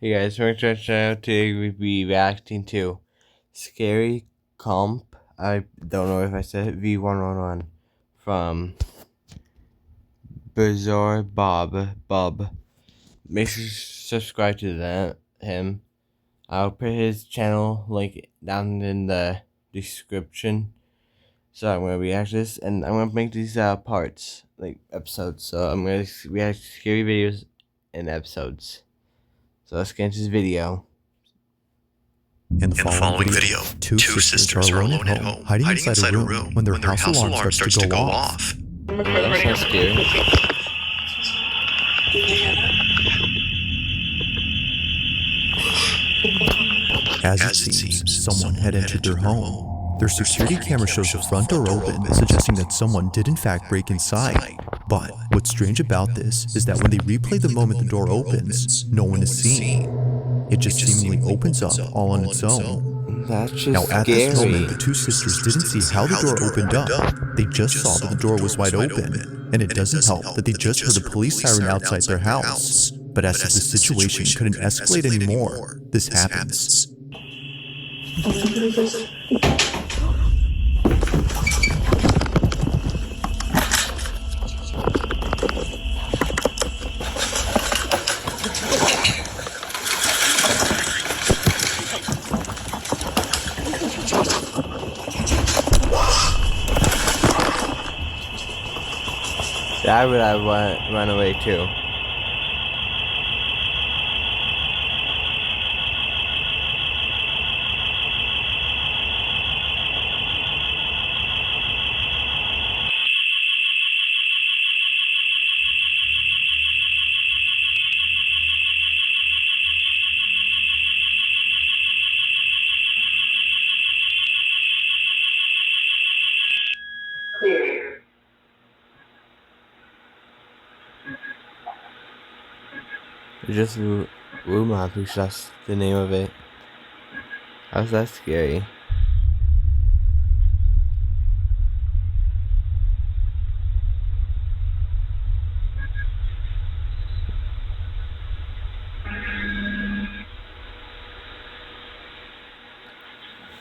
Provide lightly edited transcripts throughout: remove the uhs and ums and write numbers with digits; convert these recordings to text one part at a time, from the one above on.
Hey guys, today we'll be reacting to Scary Comp. I don't know if I said it, V111 from Bizarre Bob. Make sure to subscribe to him. I'll put his channel link down in the description. So I'm gonna react to this, and I'm gonna make these parts, like episodes. So I'm gonna react to scary videos and episodes. So let's get into this video. In the following video, two sisters are alone at home, hiding inside a room when their house alarm starts to go off. That sounds scary. As it seems, someone had entered their home. Their security camera shows the front door open, suggesting that someone did in fact break inside. But what's strange about this is that when they replay the moment the door opens, no one is seen. It just seemingly opens up all on its own. That's just Now, at scary. this moment, the two sisters didn't see how the door opened up. They just saw that the door was wide open, and it doesn't help that they just heard a police siren outside their house. But as if the situation couldn't escalate anymore, this happens. That would I run away too. Clear. It's just room office, that's the name of it. How's that scary?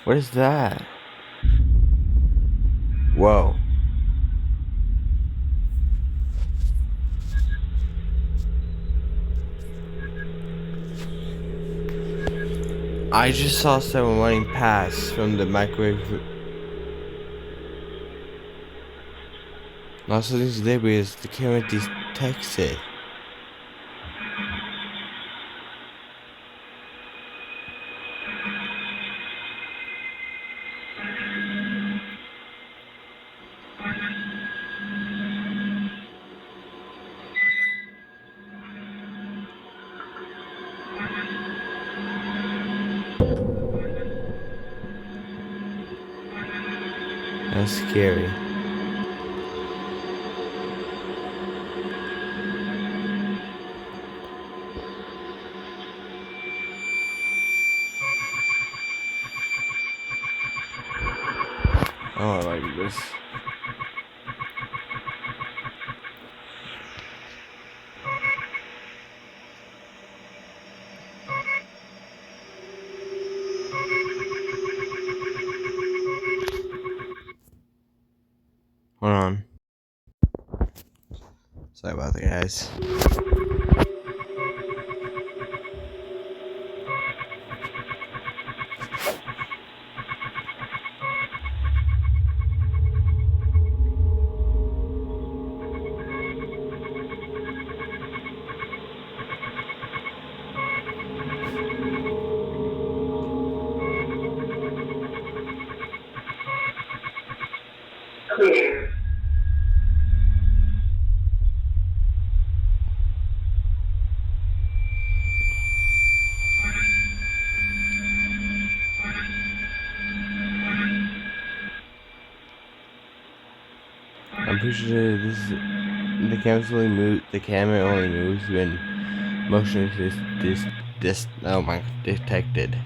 What is that? Whoa. I just saw someone running past from the microwave. Also, these libras, the camera detects it. That's scary. Oh, I like this. Hold on. Sorry about that, guys. Clear. I'm pretty sure the camera only moves when motion is oh my, detected.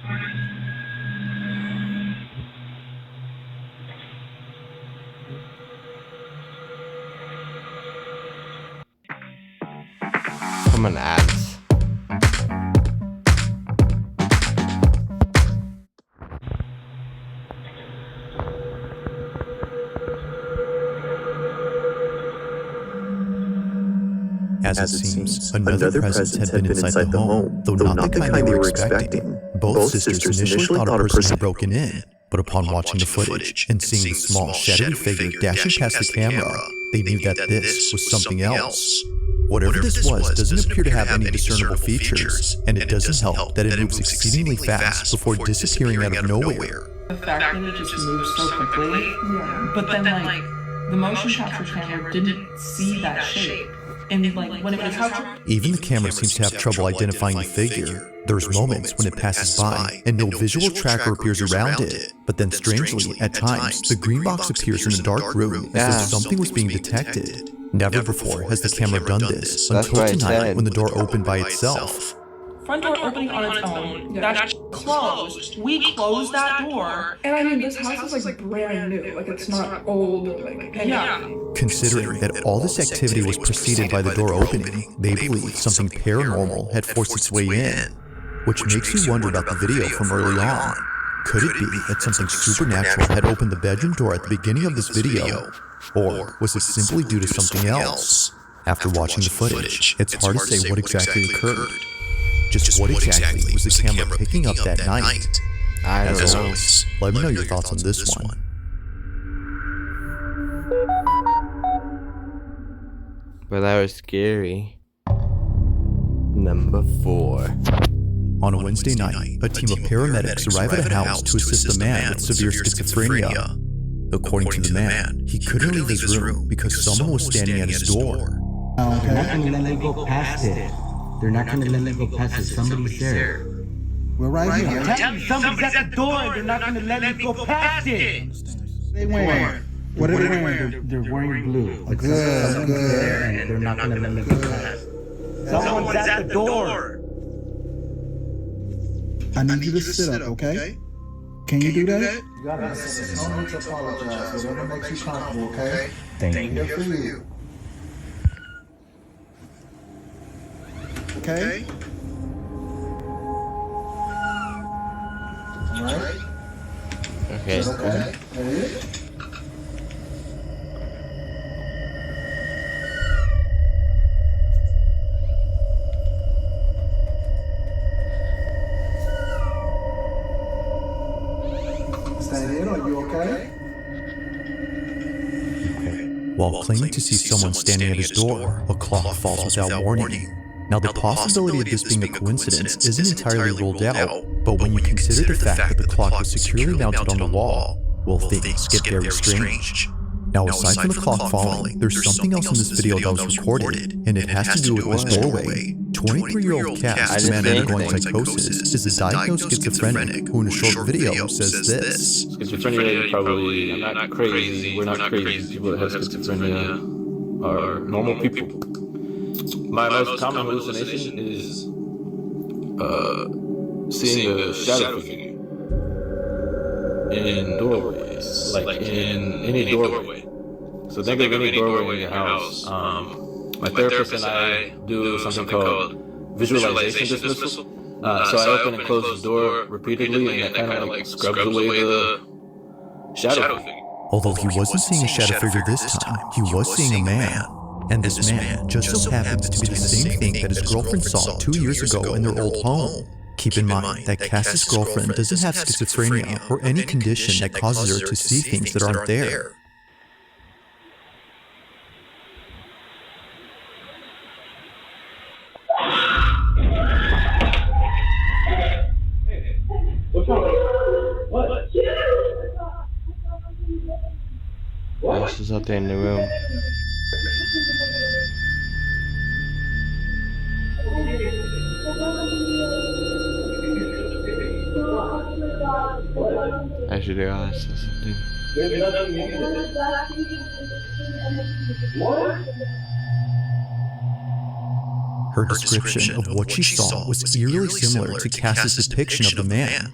Come on, ads. As it seems, another presence had been inside the home, though not the kind they were expecting. Both sisters initially thought a person had broken in, but upon watching the footage and seeing the small, shadowy figure dashing past the camera, they knew that this was something else. Whatever this was doesn't appear to have any discernible features, and it doesn't help that it moves exceedingly fast before disappearing out of nowhere. The fact that it just moves so quickly, but then like the motion capture camera didn't see that shape. And like when it was even the camera seems to have trouble identifying the figure. There's moments when it passes by and no visual tracker appears around it, but then strangely, at times, the green box appears in a dark room as though something was being detected. Never before has the camera done this until tonight when the door opened by itself. front door opening on its own, that's closed. We closed that door. And I mean, this house is like brand new, like it's not old, like anything. Considering that all this activity was preceded by the door opening, they believe something paranormal had forced its way in, which makes you wonder about the video from early on. Could it be that something supernatural had opened the bedroom door at the beginning of this video, or was it simply due to something else? After watching the footage, it's hard to say what exactly occurred. Just what exactly was the camera picking up that night? I don't As know. always, let me know your thoughts on this one. But that was scary. Number 4. On a Wednesday night, a team of paramedics arrive at a house to assist a man with severe schizophrenia. According to the man, he couldn't leave his room because someone was standing at his door. They're not gonna let me go past it. They're not gonna let me go past it. Somebody's there. We're right here. Tell me, somebody's at the door and they're not gonna let me go past it. They wearing. What are they wearing? They're wearing blue. Like Good, someone's good. there and they're not gonna let me go past. Someone's at the door. I need you to sit up, okay? Can you do that? You gotta listen. No need to apologize. Whatever makes you comfortable, okay? Thank Here for you. Okay? Alright? Okay. Okay? Ready? Stand in, are you okay? While claiming to see someone standing at his door, a clock falls without warning. Now, the possibility of this being a coincidence isn't entirely ruled out, but when you consider the fact that the clock was securely mounted on the wall, well, things get very strange. Now, aside from the clock falling, there's something else in this video that was recorded, and it has to do with this doorway. 23-year-old Cass, a man undergoing psychosis, is a diagnosed schizophrenic who in a short video says this. Schizophrenia, probably, I'm not crazy, we're not crazy. People that have schizophrenia are normal people. My most common hallucination is seeing a shadow figure in doorways, like in any doorway. So think of any doorway in your house. My therapist and I do something called visualization dismissal. So I open and close the door repeatedly, and that kind of like scrubs away the shadow figure. Although he wasn't seeing a shadow figure this time, he was seeing a man. And this man just so happens to be the same thing that his girlfriend saw 2 years ago in their old home. Keep in mind that Cass's girlfriend doesn't have schizophrenia or any condition that causes her to see things that aren't there. What else is out there in the room? I should have asked or something. Her description of what she saw was eerily similar to Cass's depiction of the man.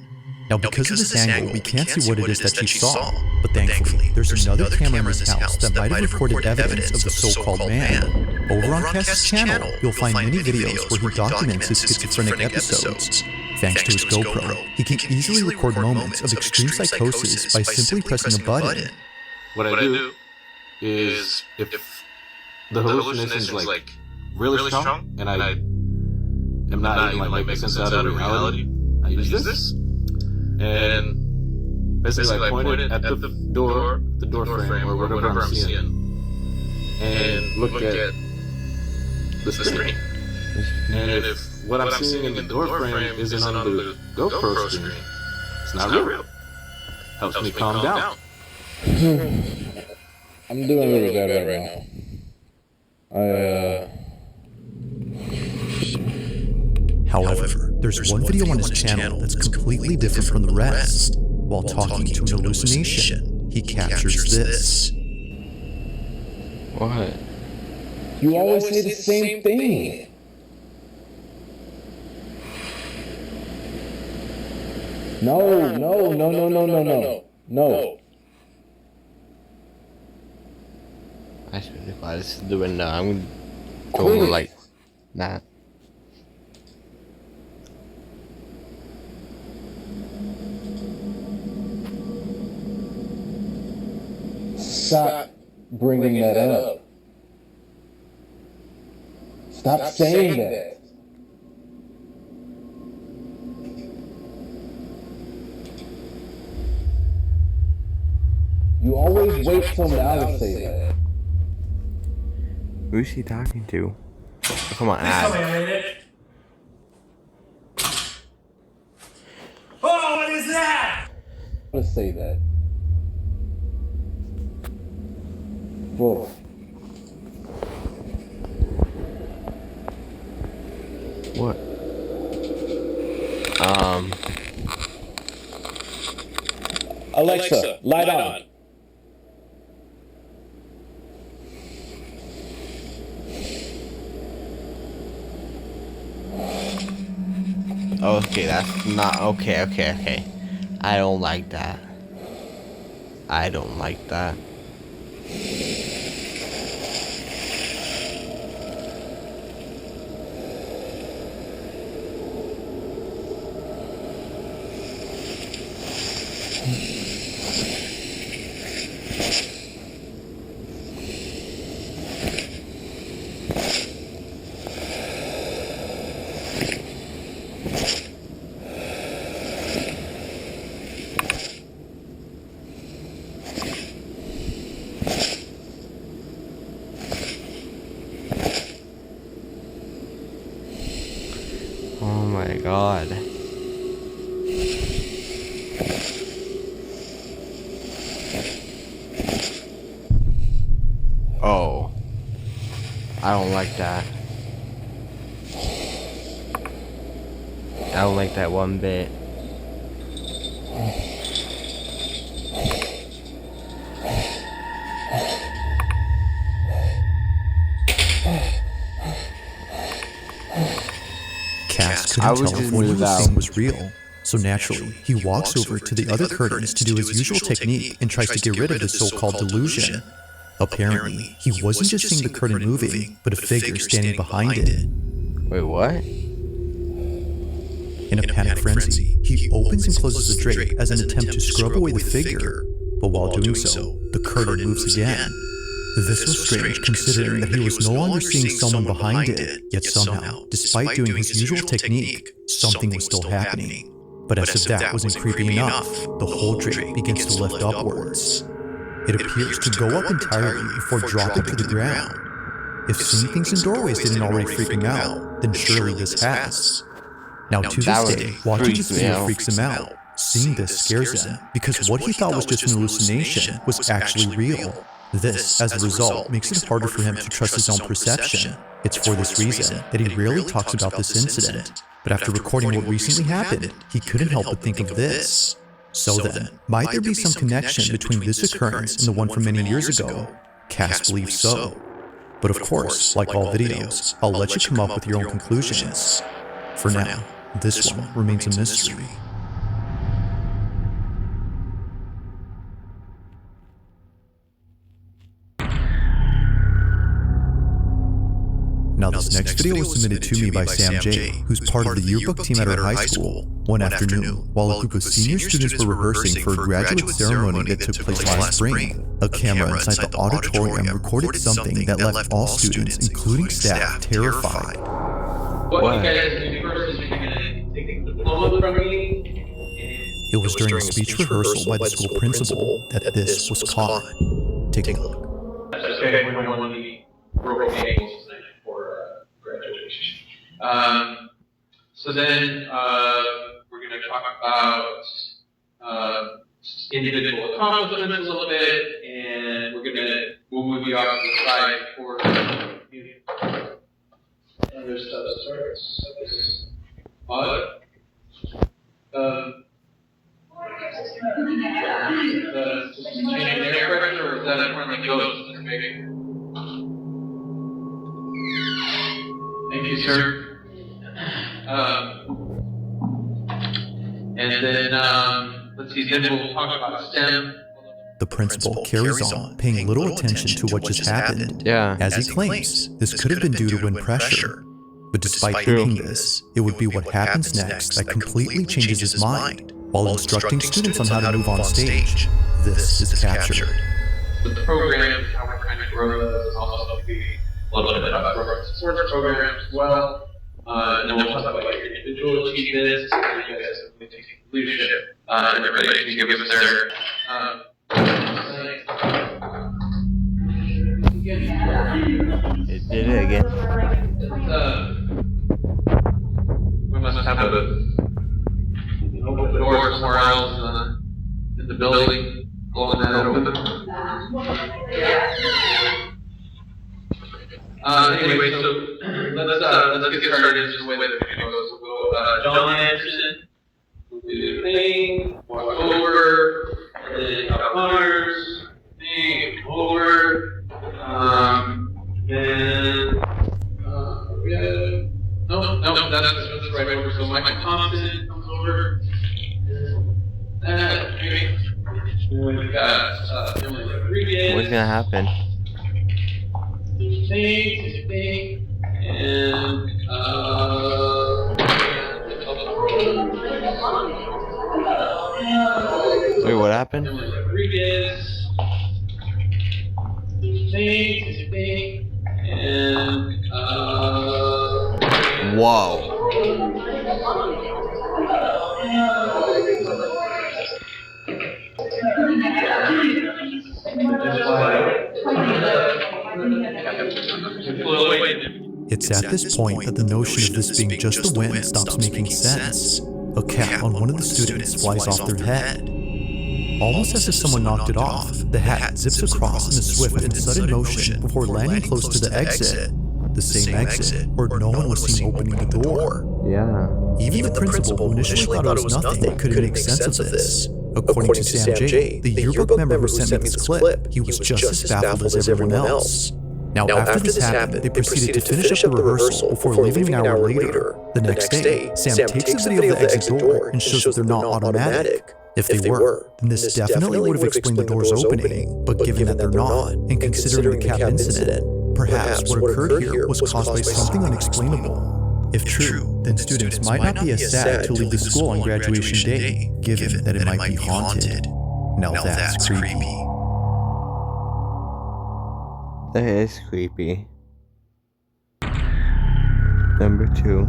Now, because of this angle, we can't see what it is that she saw, but thankfully, there's another camera in his house that might have recorded evidence of the so-called man. Over on Cass's channel, you'll find many videos where he documents his schizophrenic episodes. Thanks to his GoPro, he can easily record moments of extreme psychosis by simply pressing a button. What I do is, if the hallucination's like really strong, and I am not even like making sense out of reality, I use this, and basically I point it at the door frame, or whatever I'm seeing, and look at the screen. And if what I'm seeing in the door frame isn't on the GoPro screen, it's not real. Helps me calm down. I'm doing a little bad right now. However, there's one video on his channel that's completely different from the rest. While talking to an hallucination, he captures this. What? You always say the same thing. No. I should if I just do it now. I'm going like that. Stop bringing that up. Stop saying that. You always wait for Mal to say that. Who's he talking to? Oh, come on, Ad. Oh, what is that? To say that. Whoa. What? Alexa, light on. Okay, that's not okay. I don't like that. I don't like that. Oh my god. Oh. I don't like that. I don't like that one bit. Cass I couldn't was tell just if what he moved was out. seeing was real, so naturally, he walks over to the other curtains to do his usual technique and tries to get rid of the so-called delusion. Apparently, he wasn't just seeing the curtain moving, but a figure standing behind it. Wait, what? In a panic frenzy, he opens and closes the drape as an attempt to scrub away the figure, but while doing so, the curtain moves again. This was strange considering that he was no longer seeing someone behind it, yet somehow, despite doing his usual technique, something was still happening. But as if that wasn't creepy enough, the whole drape begins to lift upwards. It appears to go up entirely before dropping to the ground. If seeing things in doorways didn't already freak him out, then surely this has. Now to this day, watching this video freaks him out. Seeing this scares him, because what he thought was just an hallucination was actually real. This, as a result, makes it harder for him to trust his own perception. It's for this reason that he rarely talks about this incident. But after recording what recently happened, he couldn't help but think of this. So then, might there be some connection between this occurrence and the one from many years ago? Cass believes so. But of course, like all videos, I'll let you come up with your own conclusions. For now, this one remains a mystery. Now Now this next video was submitted to me by Sam J, who's part of the yearbook team at our high school. One afternoon, while a group of senior students were rehearsing for a graduate ceremony that took place last spring, a camera inside the auditorium recorded something that left all students, including staff, terrified. What you guys do first is you're going to take the diploma from me. It was during a speech rehearsal by the school principal that this was caught. Take a look. Okay, we don't want any broken ankles tonight for graduation. So then we're going to talk about individual accomplishments a little bit, and we'll move you off to the side for other stuff starts. Changing air pressure, or is that friendly ghost? Thank you, sir. And then, let's see, then we'll talk about STEM. The principal carries on, paying little attention to what just happened. Yeah. As he claims, this could have been due to wind pressure. But despite thinking this, it would be what happens next that completely changes his mind while instructing students on how to move on stage. This is captured. The program, how we're trying to grow this, is also be a little bit about sports programs as well. And then we'll talk about your individual achievements, and you guys have taken leadership, and everybody can give us their It did it again. We must have open the door somewhere else in the building, blowing that open. Anyway, so let's get started just the way that the video goes. We'll go, John Anderson, we'll do the thing, walk over, and then up honors, thing, over, then, no, that's right over. So Michael Thompson comes over, that, maybe. We've got, Emily Rodriguez. What's gonna happen? Thing, and Wait, what happened? Emily Rodriguez. Thing, and Whoa. It's at this point that the notion of this being just the wind stops making sense. A cap on one of the students flies off their head. Almost as if someone knocked it off, the hat zips across in a swift and sudden motion before landing close to the exit. The same exit where no one was seen opening the door. Yeah. Even the principal, who initially thought it was nothing, couldn't make sense of this. According to Sam J, the yearbook member who sent me this clip, he was just as baffled as everyone else. Now, after this happened, they proceeded to finish up the rehearsal before leaving an hour later. The next day, Sam takes a video of the exit door and shows that they're not automatic. If they were, then this definitely would have explained the doors opening, but given that they're not, and considering the cap incident, perhaps what occurred here was caused by something unexplainable. If true, then students might not be as sad to leave the school on graduation day, given that it might be haunted. Now that's creepy. That is creepy. Number 2.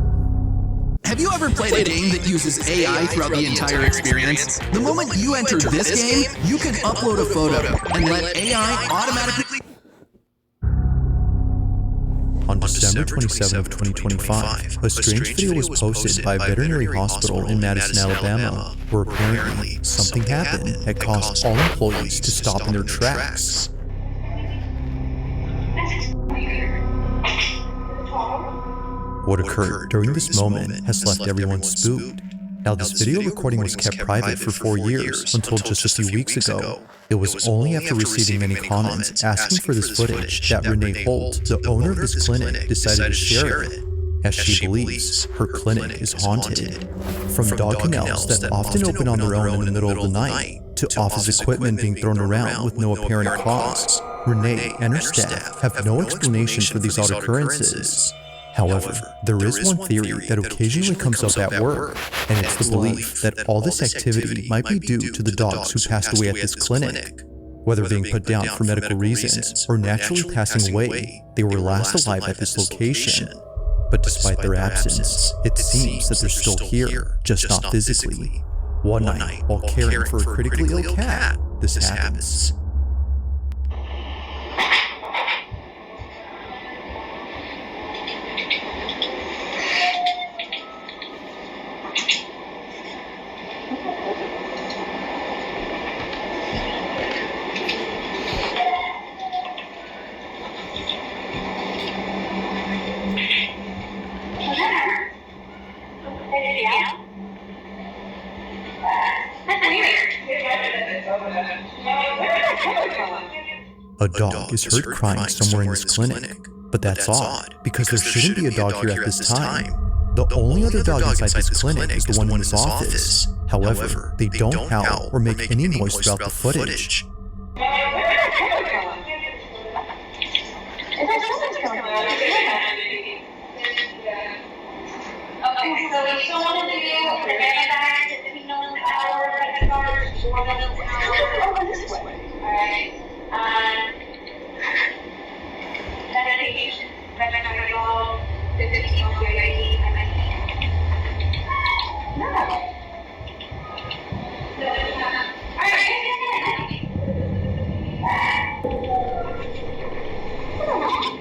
Have you ever played a game that uses AI throughout the entire experience? The moment you enter this game, you can upload a photo and let AI automatically... On December 27 of 2025, a strange video was posted by a veterinary hospital in Madison, Alabama, where apparently something happened that caused all employees to stop in their tracks. What occurred during this moment has left everyone spooked. Now, this video recording was kept private for 4 years until just a few weeks ago. It was only after receiving many comments asking for this footage that Renee Holt, the owner of this clinic, decided to share it, as she believes her clinic is haunted. From dog kennels that often open on their own in the middle of the night, to office equipment being thrown around with no apparent cause, Renee and her staff have no explanation for these odd occurrences. However, there is one theory that occasionally comes up at work, and it's the belief that all this activity might be due to the dogs who passed away at this clinic. Whether being put down for medical reasons or naturally passing away, they were last alive at this location. But despite their absence, it seems that they're still here, just not physically. One night, while caring for a critically ill cat, this happens. A dog is heard crying somewhere in this clinic, but that's odd because there shouldn't be a dog here at this time. The only other dog inside this clinic is the one in this office. However, they don't howl or make any noise throughout the footage.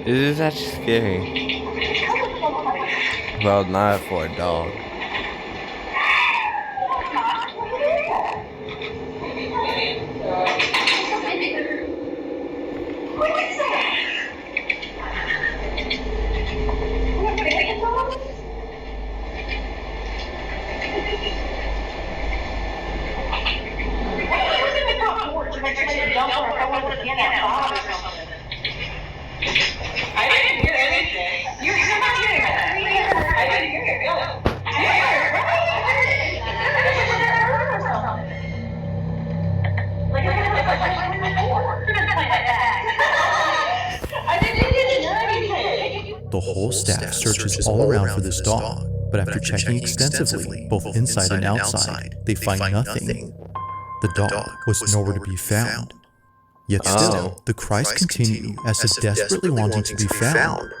This is actually scary. Well, not for a dog. The whole staff searches all around for this dog, but after checking extensively, both inside and outside, they find nothing. The dog was nowhere to be found. Yet still, the cries continue as if desperately wanting to be found.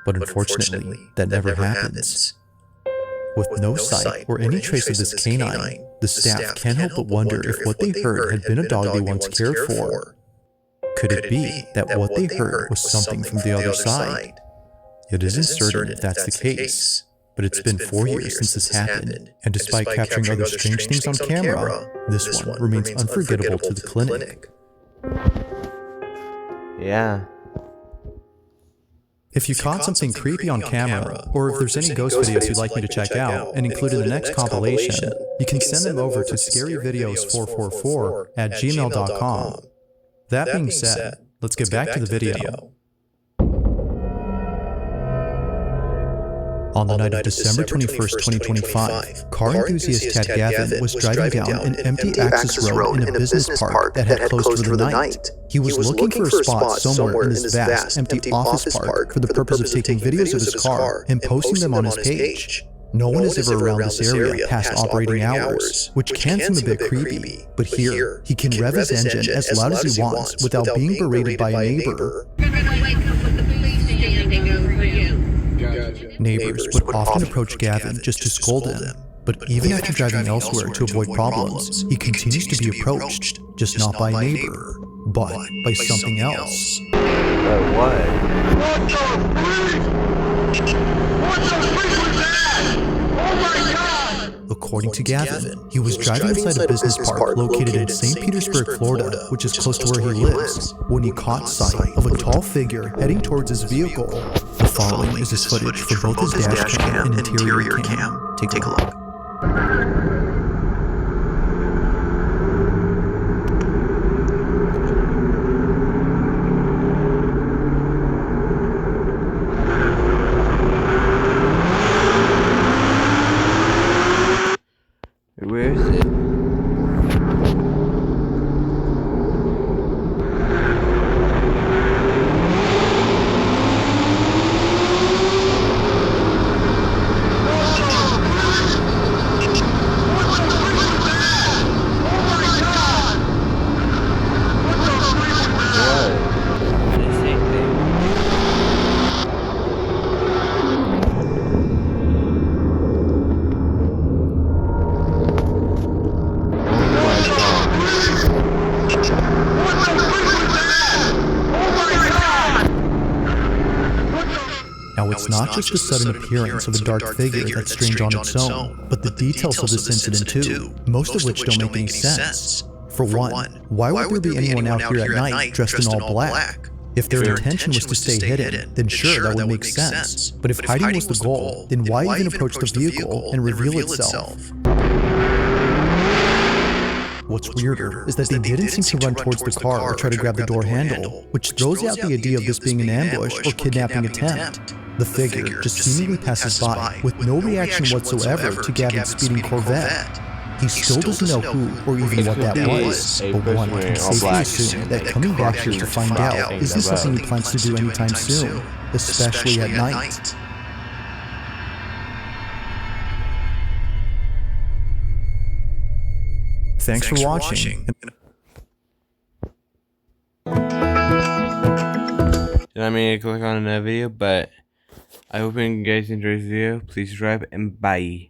But unfortunately, that never happens. With no sight or any trace of this canine, the staff can't help but wonder if what they heard had been a dog they once cared for. Could it be that what they heard was something from the other side? It isn't certain if that's the case, but it's been 4 years since this happened, and despite capturing other strange things on camera, this one remains unforgettable to the clinic. Yeah. If you caught something creepy on camera, or if there's any ghost videos you'd like me to check out and include in the next compilation, you can send them over to scaryvideos444@gmail.com. That being said, let's get back to the video. On the night of December 21st, 2025, car enthusiast Tad Gavin was driving down an empty access road in a business park that had closed for the night. He was looking for a spot somewhere in this vast, empty office park for the purpose of taking videos of his car and posting them on his page. No one is ever around this area past operating hours, which can seem a bit creepy, but here, he can rev his engine as loud as he wants without being berated by a neighbor. Neighbors would often approach Gavin just to scold him, but even after driving elsewhere to avoid problems, he continues to be approached, just not by a neighbor, but by something else. But what? What the freak? What the freak was that? Oh my god! According to Gavin, he was driving inside a business park located in St. Petersburg, Florida, which is close to where he lives, when he caught sight of a tall figure heading towards his vehicle. The following is his footage for both his dash cam and interior cam. Take a look. Where is it? it's not just the sudden appearance of a dark figure that's strange on its own, but the details of this incident too, most of which don't make any sense. For one, why would there be anyone out here at night dressed in all black? If their intention was to stay hidden, then sure, that would make sense. But if hiding was the goal, then why even approach the vehicle and reveal itself? What's weirder is that they didn't seem to run towards the car or try to grab the door handle, which throws out the idea of this being an ambush or kidnapping attempt. The figure just seemingly passes by with no reaction whatsoever to Gavin's speeding Corvette. He still doesn't know who or even what that was, but one can safely assume that coming back here to find out isn't something he plans to do anytime soon, especially at night. Thanks for watching. Did I mean to click on another video, but I hope you guys enjoyed this video. Please subscribe and bye.